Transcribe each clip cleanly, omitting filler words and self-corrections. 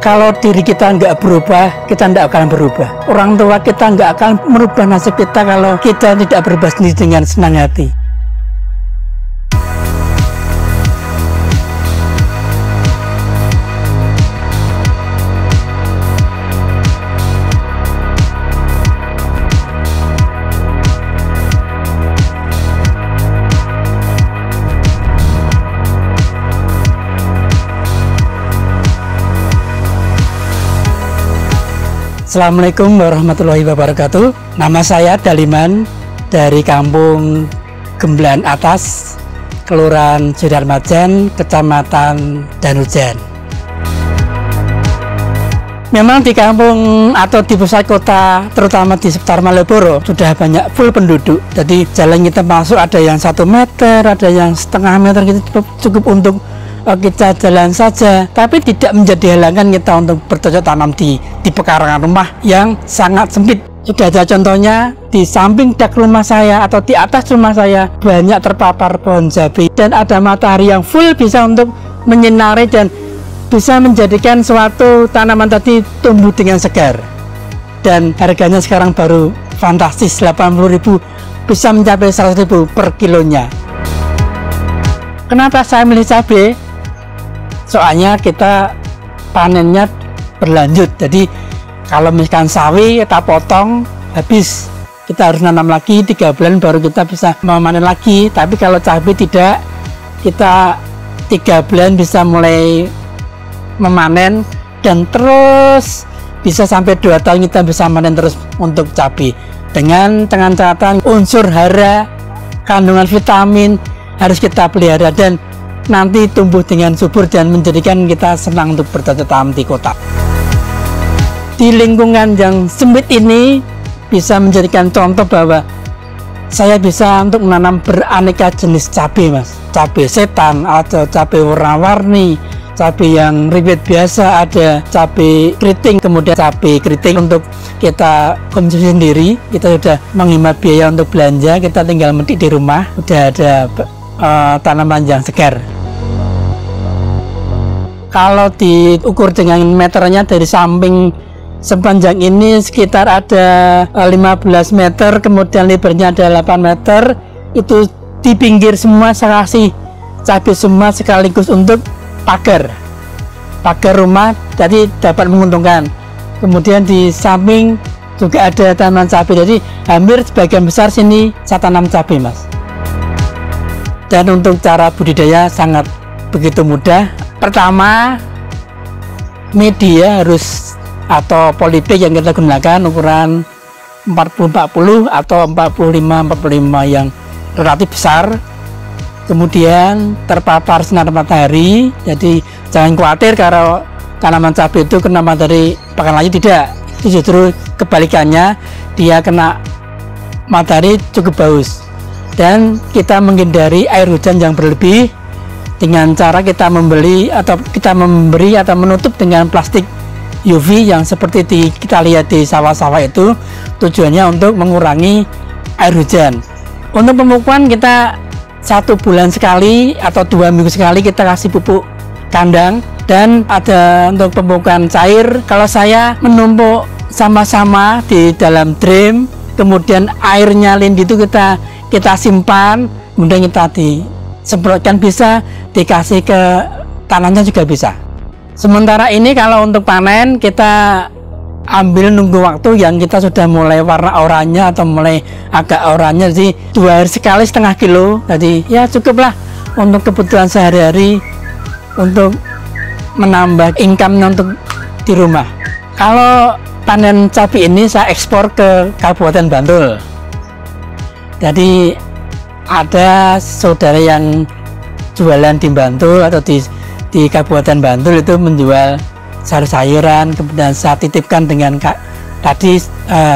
Kalau diri kita nggak berubah, kita nggak akan berubah. Orang tua kita nggak akan merubah nasib kita kalau kita tidak berubah sendiri dengan senang hati. Assalamualaikum warahmatullahi wabarakatuh. Nama saya Daliman dari Kampung Gemblan Atas, Kelurahan Sudarmajan, Kecamatan Danujan. Memang di kampung atau di pusat kota, terutama di sekitar Malioboro, sudah banyak full penduduk. Jadi jalan kita masuk ada yang 1 meter, ada yang setengah meter, gitu cukup untuk kita jalan saja, tapi tidak menjadi halangan kita untuk bercocok tanam di pekarangan rumah yang sangat sempit. Sudah ada contohnya di samping dak rumah saya atau di atas rumah saya banyak terpapar pohon cabai dan ada matahari yang full bisa untuk menyinari dan bisa menjadikan suatu tanaman tadi tumbuh dengan segar. Dan harganya sekarang baru fantastis, 80.000 bisa mencapai 100.000 per kilonya. Kenapa saya milih cabai? Soalnya kita panennya berlanjut. Jadi kalau misalkan sawi kita potong habis, kita harus nanam lagi 3 bulan baru kita bisa memanen lagi. Tapi kalau cabai tidak, kita 3 bulan bisa mulai memanen dan terus bisa sampai 2 tahun kita bisa memanen terus untuk cabai dengan catatan unsur hara, kandungan vitamin harus kita pelihara dan nanti tumbuh dengan subur dan menjadikan kita senang untuk bercocok tanam di kota. Di lingkungan yang sempit ini bisa menjadikan contoh bahwa saya bisa untuk menanam beraneka jenis cabai, Mas. Cabai setan, ada cabai warna-warni, cabai yang riwet biasa, ada cabai keriting, kemudian cabai keriting untuk kita konsumsi sendiri. Kita sudah menghemat biaya untuk belanja, kita tinggal metik di rumah, sudah ada tanaman yang segar. Kalau diukur dengan meternya dari samping sepanjang ini sekitar ada 15 meter, kemudian lebarnya ada 8 meter. Itu di pinggir semua saya kasih cabai semua sekaligus untuk pagar rumah, jadi dapat menguntungkan. Kemudian di samping juga ada tanaman cabai, jadi hampir sebagian besar sini saya tanam cabai, Mas. Dan untuk cara budidaya sangat begitu mudah. Pertama, media harus atau polybag yang kita gunakan ukuran 40-40 atau 45-45 yang relatif besar. Kemudian terpapar sinar matahari, jadi jangan khawatir kalau tanaman cabai itu kena matahari pekan lagi, tidak. Itu justru kebalikannya, dia kena matahari cukup bagus. Dan kita menghindari air hujan yang berlebih dengan cara kita memberi atau menutup dengan plastik UV yang seperti kita lihat di sawah-sawah itu, tujuannya untuk mengurangi air hujan. Untuk pemupukan kita 1 bulan sekali atau 2 minggu sekali kita kasih pupuk kandang, dan ada untuk pemupukan cair. Kalau saya menumpuk sama-sama di dalam drum, kemudian airnya lindi itu kita simpan, kemudian kita disemprotkan, bisa dikasih ke tanahnya juga bisa. Sementara ini kalau untuk panen kita ambil nunggu waktu yang kita sudah mulai warna oranye atau mulai agak oranye, jadi 2 hari sekali setengah kilo, jadi ya cukuplah untuk kebutuhan sehari-hari untuk menambah income-nya untuk di rumah. Kalau panen cabai ini saya ekspor ke Kabupaten Bantul. Jadi ada saudara yang jualan di Bantul atau di Kabupaten Bantul itu menjual sayur-sayuran, kemudian saya titipkan dengan tadi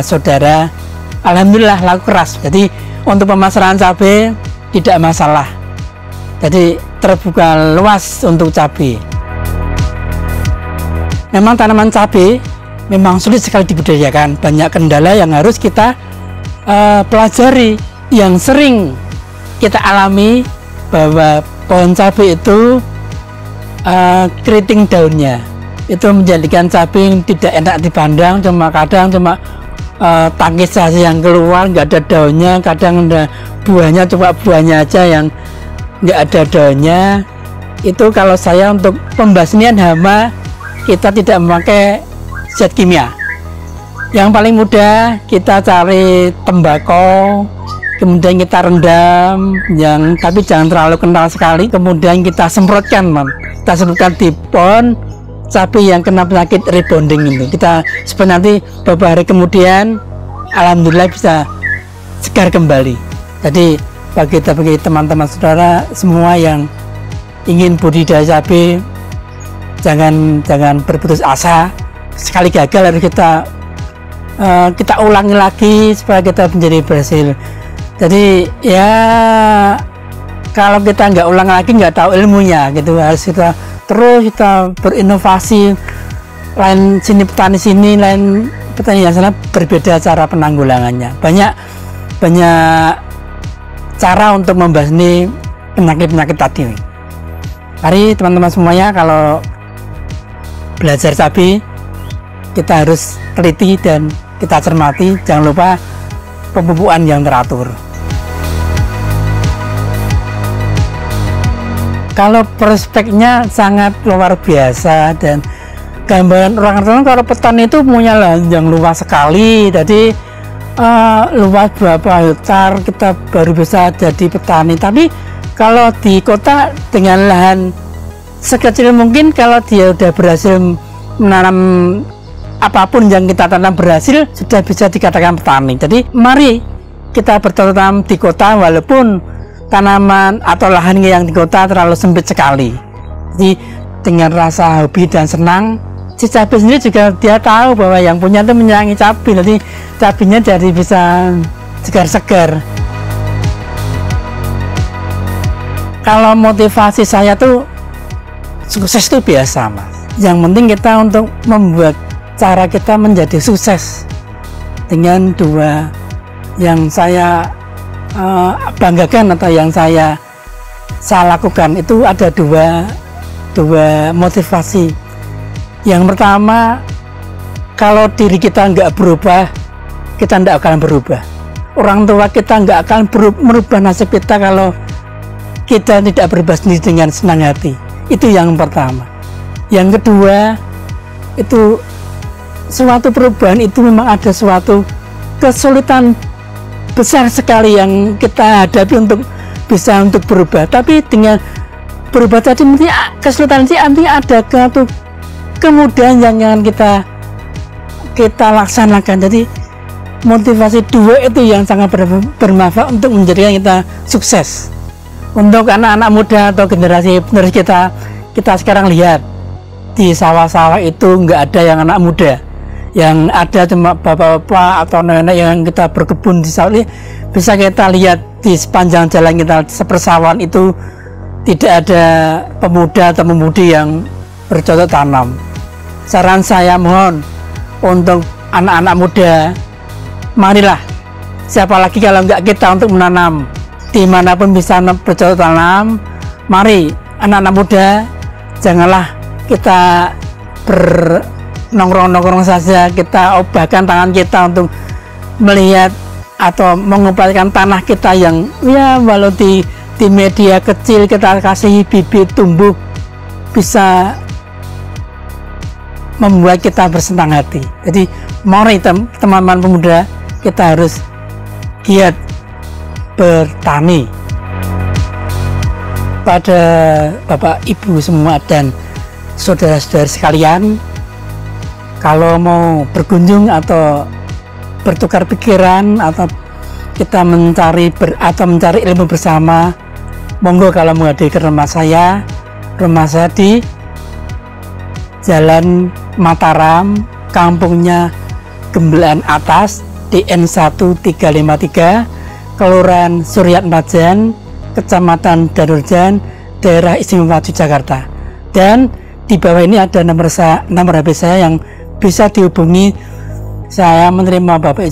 saudara. Alhamdulillah laku keras. Jadi untuk pemasaran cabai tidak masalah. Jadi terbuka luas untuk cabai. Memang tanaman cabai memang sulit sekali dibudidayakan, banyak kendala yang harus kita pelajari. Yang sering kita alami bahwa pohon cabai itu keriting daunnya. itu menjadikan cabai tidak enak dipandang, kadang cuma tangkis saja yang keluar, nggak ada daunnya, kadang ada buahnya, cuma buahnya aja yang nggak ada daunnya. Itu kalau saya untuk pembasmian hama, kita tidak memakai zat kimia. Yang paling mudah kita cari tembakau, kemudian kita rendam, tapi jangan terlalu kental sekali, kemudian kita semprotkan, kita semprotkan di pohon cabai yang kena penyakit rebounding itu. Kita supaya nanti beberapa hari kemudian alhamdulillah bisa segar kembali. Jadi bagi teman-teman saudara semua yang ingin budidaya cabai, jangan berputus asa. Sekali gagal harus kita ulangi lagi supaya kita menjadi berhasil. Jadi ya kalau kita nggak ulang lagi, nggak tahu ilmunya gitu, harus kita terus kita berinovasi, lain sini petani sini, lain petani yang sana, berbeda cara penanggulangannya. Banyak cara untuk membasmi penyakit tadi. Mari teman-teman semuanya, kalau belajar cabai kita harus teliti dan kita cermati, jangan lupa pemupukan yang teratur. Kalau prospeknya sangat luar biasa, dan gambaran orang-orang kalau petani itu punya lahan yang luas sekali, jadi luas berapa hektar kita baru bisa jadi petani. Tapi kalau di kota dengan lahan sekecil mungkin, kalau dia udah berhasil menanam apapun yang kita tanam berhasil, sudah bisa dikatakan petani. Jadi mari kita bertanam di kota walaupun tanaman atau lahan yang di kota terlalu sempit sekali. Jadi dengan rasa hobi dan senang, si cabai sendiri juga dia tahu bahwa yang punya itu menyayangi cabai, jadi cabainya jadi bisa segar-segar. Kalau motivasi saya tuh sukses itu biasa, Mas. Yang penting kita untuk membuat cara kita menjadi sukses. Dengan dua yang saya banggakan atau yang saya lakukan, itu ada dua motivasi. Yang pertama, kalau diri kita nggak berubah, kita nggak akan berubah. Orang tua kita nggak akan merubah nasib kita kalau kita tidak berubah sendiri dengan senang hati. Itu yang pertama. Yang kedua, itu suatu perubahan itu memang ada suatu kesulitan besar sekali yang kita hadapi untuk bisa untuk berubah. Tapi dengan berubah tadi nanti kesulitan sih, nanti ada suatu kemudahan yang kita laksanakan. Jadi motivasi dua itu yang sangat bermanfaat untuk menjadikan kita sukses. Untuk anak-anak muda atau generasi penerus kita sekarang lihat di sawah-sawah itu nggak ada yang anak muda. Yang ada cuma bapak-bapak atau nenek yang kita berkebun di sawah. Bisa kita lihat di sepanjang jalan kita sepersawahan itu tidak ada pemuda atau pemudi yang bercocok tanam. Saran saya mohon untuk anak-anak muda, marilah, siapa lagi kalau nggak kita untuk menanam dimanapun bisa bercocok tanam. Mari anak-anak muda, janganlah kita nongkrong-nongkrong saja, kita obahkan tangan kita untuk melihat atau mengupayakan tanah kita yang ya walau di media kecil kita kasih bibit tumbuh, bisa membuat kita bersenang hati. Jadi mari teman-teman pemuda, kita harus giat bertani. Pada Bapak Ibu semua dan saudara-saudara sekalian, kalau mau berkunjung atau bertukar pikiran atau kita mencari ilmu bersama, monggo kalau mau hadir ke rumah saya di Jalan Mataram, kampungnya Gembelaan Atas, DN 1353, Kelurahan Suryat Majan, Kecamatan Danurjan, Daerah Istimewa Yogyakarta. Dan di bawah ini ada nomor HP saya yang bisa dihubungi. Saya menerima Bapak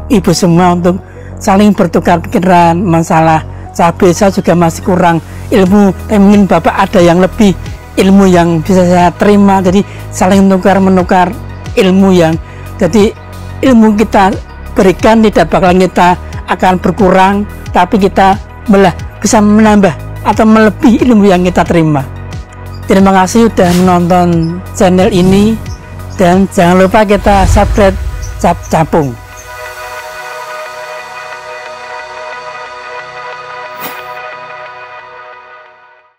Ibu semua untuk saling bertukar pikiran masalah cabai. Saya juga masih kurang ilmu, mungkin Bapak ada yang lebih ilmu yang bisa saya terima, jadi saling menukar ilmu yang jadi ilmu kita berikan tidak bakalan kita akan berkurang, tapi kita malah bisa menambah atau melebihi ilmu yang kita terima. Terima kasih sudah menonton channel ini, dan jangan lupa kita subscribe Cap Capung.